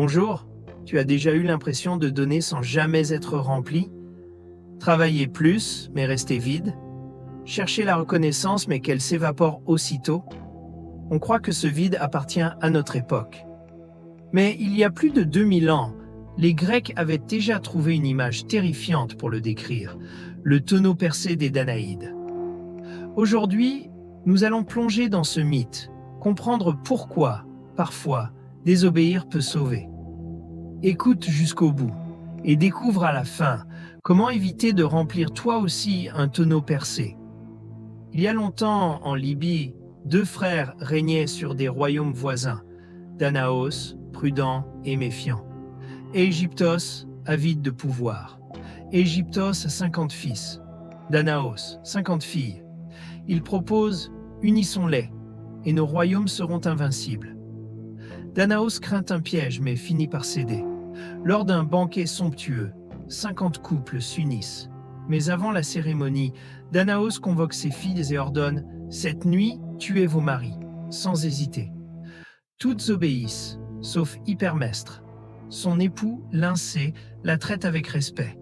Bonjour, tu as déjà eu l'impression de donner sans jamais être rempli? Travailler plus, mais rester vide? Chercher la reconnaissance, mais qu'elle s'évapore aussitôt? On croit que ce vide appartient à notre époque. Mais il y a plus de 2000 ans, les Grecs avaient déjà trouvé une image terrifiante pour le décrire, le tonneau percé des Danaïdes. Aujourd'hui, nous allons plonger dans ce mythe, comprendre pourquoi, parfois, désobéir peut sauver. Écoute jusqu'au bout et découvre à la fin comment éviter de remplir toi aussi un tonneau percé. Il y a longtemps, en Libye, deux frères régnaient sur des royaumes voisins, Danaos, prudent et méfiant, et Égyptos, avide de pouvoir. Égyptos a 50 fils, Danaos, 50 filles. Il propose unissons-les, et nos royaumes seront invincibles. Danaos craint un piège mais finit par céder. Lors d'un banquet somptueux, 50 couples s'unissent. Mais avant la cérémonie, Danaos convoque ses filles et ordonne « Cette nuit, tuez vos maris », sans hésiter. Toutes obéissent, sauf Hypermestre. Son époux, Lyncée, la traite avec respect.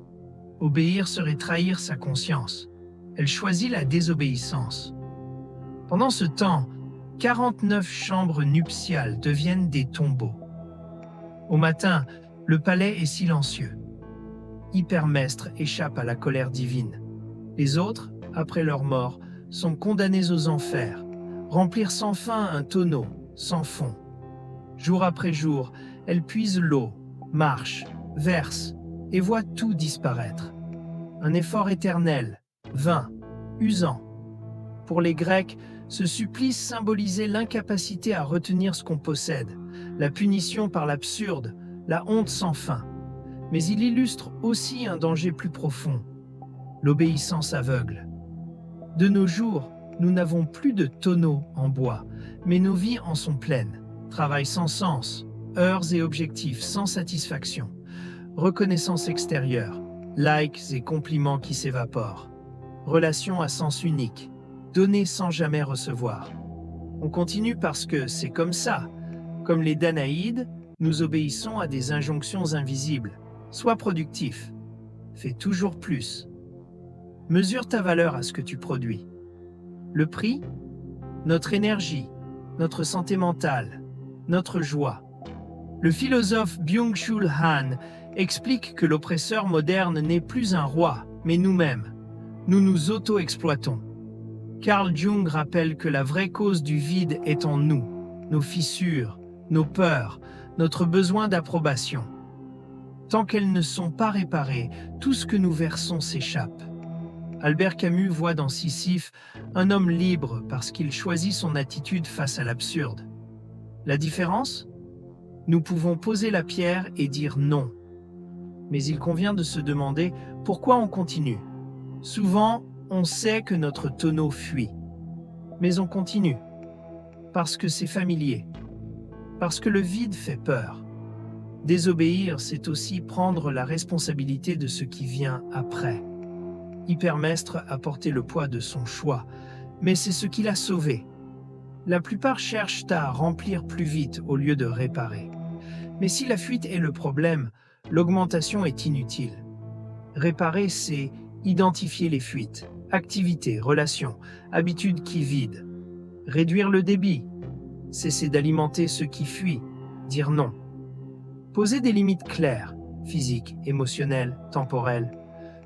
Obéir serait trahir sa conscience. Elle choisit la désobéissance. Pendant ce temps, 49 chambres nuptiales deviennent des tombeaux. Au matin, le palais est silencieux. Hypermestre échappe à la colère divine. Les autres, après leur mort, sont condamnés aux enfers, remplir sans fin un tonneau, sans fond. Jour après jour, elle puise l'eau, marche, verse et voit tout disparaître. Un effort éternel, vain, usant. Pour les Grecs, ce supplice symbolisait l'incapacité à retenir ce qu'on possède, la punition par l'absurde, la honte sans fin. Mais il illustre aussi un danger plus profond, l'obéissance aveugle. De nos jours, nous n'avons plus de tonneaux en bois, mais nos vies en sont pleines. Travail sans sens, heures et objectifs sans satisfaction, reconnaissance extérieure, likes et compliments qui s'évaporent, relations à sens unique, donner sans jamais recevoir. On continue parce que c'est comme ça. Comme les Danaïdes, nous obéissons à des injonctions invisibles. Sois productif. Fais toujours plus. Mesure ta valeur à ce que tu produis. Le prix? Notre énergie, notre santé mentale, notre joie. Le philosophe Byung-Chul Han explique que l'oppresseur moderne n'est plus un roi, mais nous-mêmes. Nous nous auto-exploitons. Carl Jung rappelle que la vraie cause du vide est en nous, nos fissures, nos peurs, notre besoin d'approbation. Tant qu'elles ne sont pas réparées, tout ce que nous versons s'échappe. Albert Camus voit dans Sisyphe un homme libre parce qu'il choisit son attitude face à l'absurde. La différence? Nous pouvons poser la pierre et dire non. Mais il convient de se demander pourquoi on continue. Souvent, on sait que notre tonneau fuit. Mais on continue. Parce que c'est familier. Parce que le vide fait peur. Désobéir, c'est aussi prendre la responsabilité de ce qui vient après. Hypermestre a porté le poids de son choix, mais c'est ce qui l'a sauvé. La plupart cherchent à remplir plus vite au lieu de réparer. Mais si la fuite est le problème, l'augmentation est inutile. Réparer, c'est identifier les fuites, activités, relations, habitudes qui vident. Réduire le débit, cesser d'alimenter ce qui fuit, dire non. Poser des limites claires, physiques, émotionnelles, temporelles.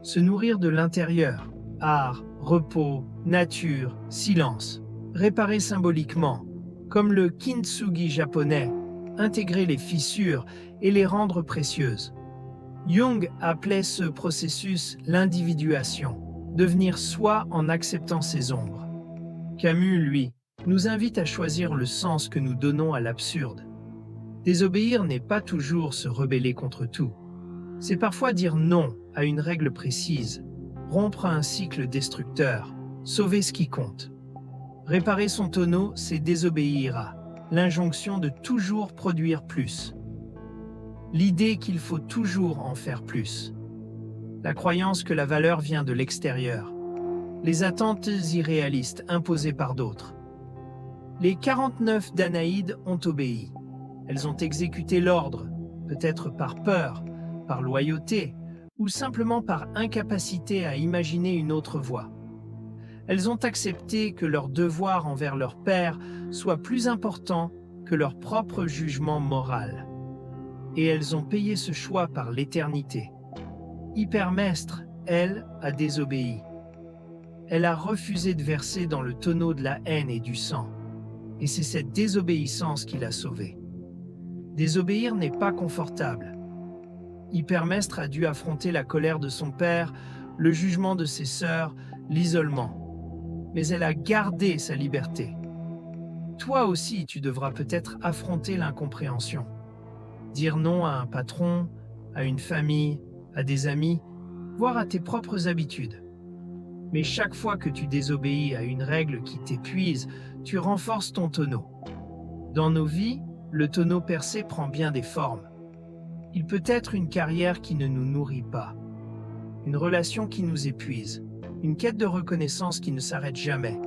Se nourrir de l'intérieur, art, repos, nature, silence. Réparer symboliquement, comme le kintsugi japonais, intégrer les fissures et les rendre précieuses. Jung appelait ce processus l'individuation, devenir soi en acceptant ses ombres. Camus, lui, nous invite à choisir le sens que nous donnons à l'absurde. Désobéir n'est pas toujours se rebeller contre tout. C'est parfois dire non à une règle précise, rompre un cycle destructeur, sauver ce qui compte. Réparer son tonneau, c'est désobéir à l'injonction de toujours produire plus. L'idée qu'il faut toujours en faire plus. La croyance que la valeur vient de l'extérieur. Les attentes irréalistes imposées par d'autres. Les 49 Danaïdes ont obéi. Elles ont exécuté l'ordre, peut-être par peur, par loyauté, ou simplement par incapacité à imaginer une autre voie. Elles ont accepté que leur devoir envers leur père soit plus important que leur propre jugement moral. Et elles ont payé ce choix par l'éternité. Hypermestre, elle, a désobéi. Elle a refusé de verser dans le tonneau de la haine et du sang. Et c'est cette désobéissance qui l'a sauvée. Désobéir n'est pas confortable. Hypermestre a dû affronter la colère de son père, le jugement de ses sœurs, l'isolement. Mais elle a gardé sa liberté. Toi aussi, tu devras peut-être affronter l'incompréhension. Dire non à un patron, à une famille, à des amis, voire à tes propres habitudes. Mais chaque fois que tu désobéis à une règle qui t'épuise, tu renforces ton tonneau. Dans nos vies, le tonneau percé prend bien des formes. Il peut être une carrière qui ne nous nourrit pas, une relation qui nous épuise, une quête de reconnaissance qui ne s'arrête jamais,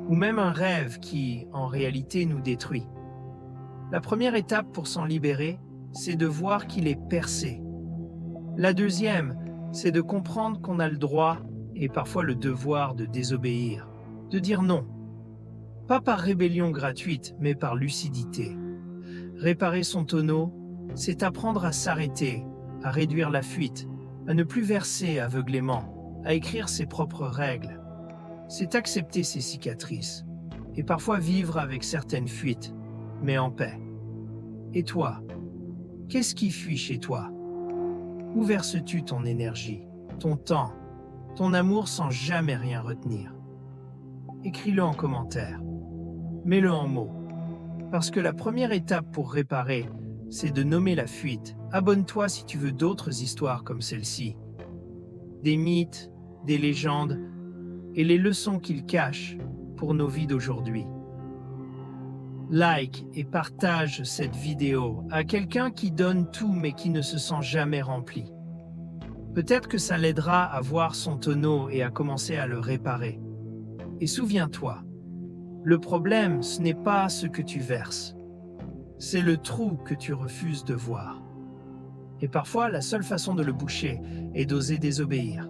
ou même un rêve qui, en réalité, nous détruit. La première étape pour s'en libérer, c'est de voir qu'il est percé. La deuxième, c'est de comprendre qu'on a le droit et parfois le devoir de désobéir, de dire non. Pas par rébellion gratuite, mais par lucidité. Réparer son tonneau, c'est apprendre à s'arrêter, à réduire la fuite, à ne plus verser aveuglément, à écrire ses propres règles. C'est accepter ses cicatrices, et parfois vivre avec certaines fuites, mais en paix. Et toi, qu'est-ce qui fuit chez toi? Où verses-tu ton énergie, ton temps, ton amour sans jamais rien retenir? Écris-le en commentaire. Mets-le en mots. Parce que la première étape pour réparer, c'est de nommer la fuite. Abonne-toi si tu veux d'autres histoires comme celle-ci. Des mythes, des légendes et les leçons qu'ils cachent pour nos vies d'aujourd'hui. Like et partage cette vidéo à quelqu'un qui donne tout mais qui ne se sent jamais rempli. Peut-être que ça l'aidera à voir son tonneau et à commencer à le réparer. Et souviens-toi, le problème, ce n'est pas ce que tu verses. C'est le trou que tu refuses de voir. Et parfois, la seule façon de le boucher est d'oser désobéir.